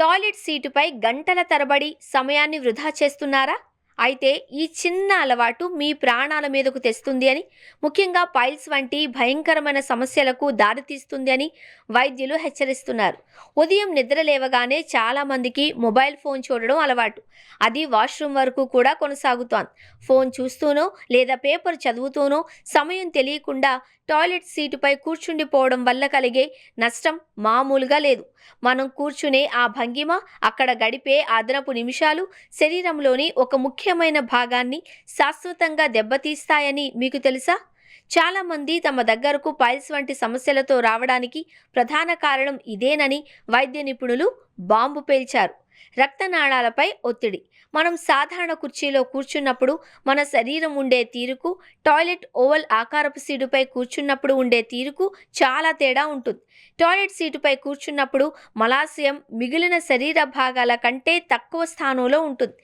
Toilet సీటుపై గంటల తరబడి సమయాన్ని వృధా చేస్తున్నారా? అయితే ఈ చిన్న అలవాటు మీ ప్రాణాల మీదకు తెస్తుంది అని, ముఖ్యంగా పైల్స్ వంటి భయంకరమైన సమస్యలకు దారితీస్తుంది అని వైద్యులు హెచ్చరిస్తున్నారు. ఉదయం నిద్ర లేవగానే చాలా మందికి మొబైల్ ఫోన్ చూడడం అలవాటు. అది వాష్రూమ్ వరకు కూడా కొనసాగుతోంది. ఫోన్ చూస్తూనో లేదా పేపర్ చదువుతూనో సమయం తెలియకుండా టాయిలెట్ సీటుపై కూర్చుండిపోవడం వల్ల కలిగే నష్టం మామూలుగా లేదు. మనం కూర్చునే ఆ భంగిమ, అక్కడ గడిపే అదనపు నిమిషాలు శరీరంలోని ఒక ముఖ్యమైన భాగాన్ని శాశ్వతంగా దెబ్బతీస్తాయని మీకు తెలుసా? చాలామంది తమ దగ్గరకు పైల్స్ వంటి సమస్యలతో రావడానికి ప్రధాన కారణం ఇదేనని వైద్య నిపుణులు బాంబు పేల్చారు. రక్తనాళాలపై ఒత్తిడి. మనం సాధారణ కుర్చీలో కూర్చున్నప్పుడు మన శరీరం ఉండే తీరుకు, టాయిలెట్ ఓవల్ ఆకారపు సీటుపై కూర్చున్నప్పుడు ఉండే తీరుకు చాలా తేడా ఉంటుంది. టాయిలెట్ సీటుపై కూర్చున్నప్పుడు మలాశయం మిగిలిన శరీర భాగాల కంటే తక్కువ స్థానంలో ఉంటుంది.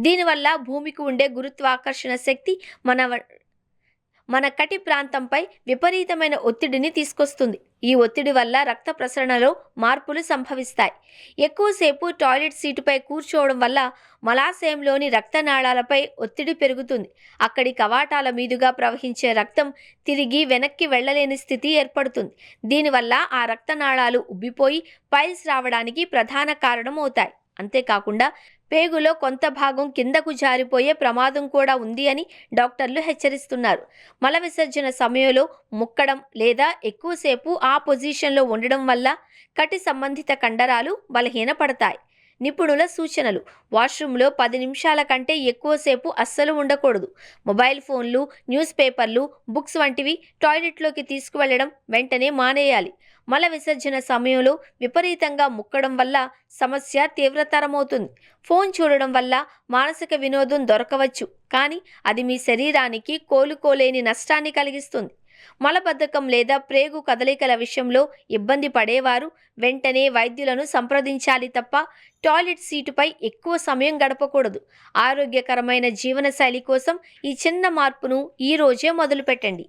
దీనివల్ల భూమికి ఉండే గురుత్వాకర్షణ శక్తి మన కటి ప్రాంతంపై విపరీతమైన ఒత్తిడిని తీసుకొస్తుంది. ఈ ఒత్తిడి వల్ల రక్త ప్రసరణలో మార్పులు సంభవిస్తాయి. ఎక్కువసేపు టాయిలెట్ సీటుపై కూర్చోవడం వల్ల మలాశయంలోని రక్తనాళాలపై ఒత్తిడి పెరుగుతుంది. అక్కడి కవాటాల మీదుగా ప్రవహించే రక్తం తిరిగి వెనక్కి వెళ్ళలేని స్థితి ఏర్పడుతుంది. దీనివల్ల ఆ రక్తనాళాలు ఉబ్బిపోయి పైల్స్ రావడానికి ప్రధాన కారణం అవుతాయి. అంతేకాకుండా పేగులో కొంత భాగం కిందకు జారిపోయే ప్రమాదం కూడా ఉంది అని డాక్టర్లు హెచ్చరిస్తున్నారు. మల విసర్జన సమయంలో ముక్కడం లేదా ఎక్కువసేపు ఆ పొజిషన్లో ఉండడం వల్ల కటి సంబంధిత కండరాలు బలహీనపడతాయి. నిపుణుల సూచనలు: వాష్రూమ్లో 10 నిమిషాల కంటే ఎక్కువసేపు అస్సలు ఉండకూడదు. మొబైల్ ఫోన్లు, న్యూస్ పేపర్లు, బుక్స్ వంటివి టాయిలెట్లోకి తీసుకువెళ్లడం వెంటనే మానేయాలి. మల విసర్జన సమయంలో విపరీతంగా ముక్కడం వల్ల సమస్య తీవ్రతరమవుతుంది. ఫోన్ చూడడం వల్ల మానసిక వినోదం దొరకవచ్చు, కానీ అది మీ శరీరానికి కోలుకోలేని నష్టాన్ని కలిగిస్తుంది. మలబద్ధకం లేదా ప్రేగు కదలికల విషయంలో ఇబ్బంది పడేవారు వెంటనే వైద్యులను సంప్రదించాలి తప్ప టాయిలెట్ సీటుపై ఎక్కువ సమయం గడపకూడదు. ఆరోగ్యకరమైన జీవనశైలి కోసం ఈ చిన్న మార్పును ఈ రోజే మొదలుపెట్టండి.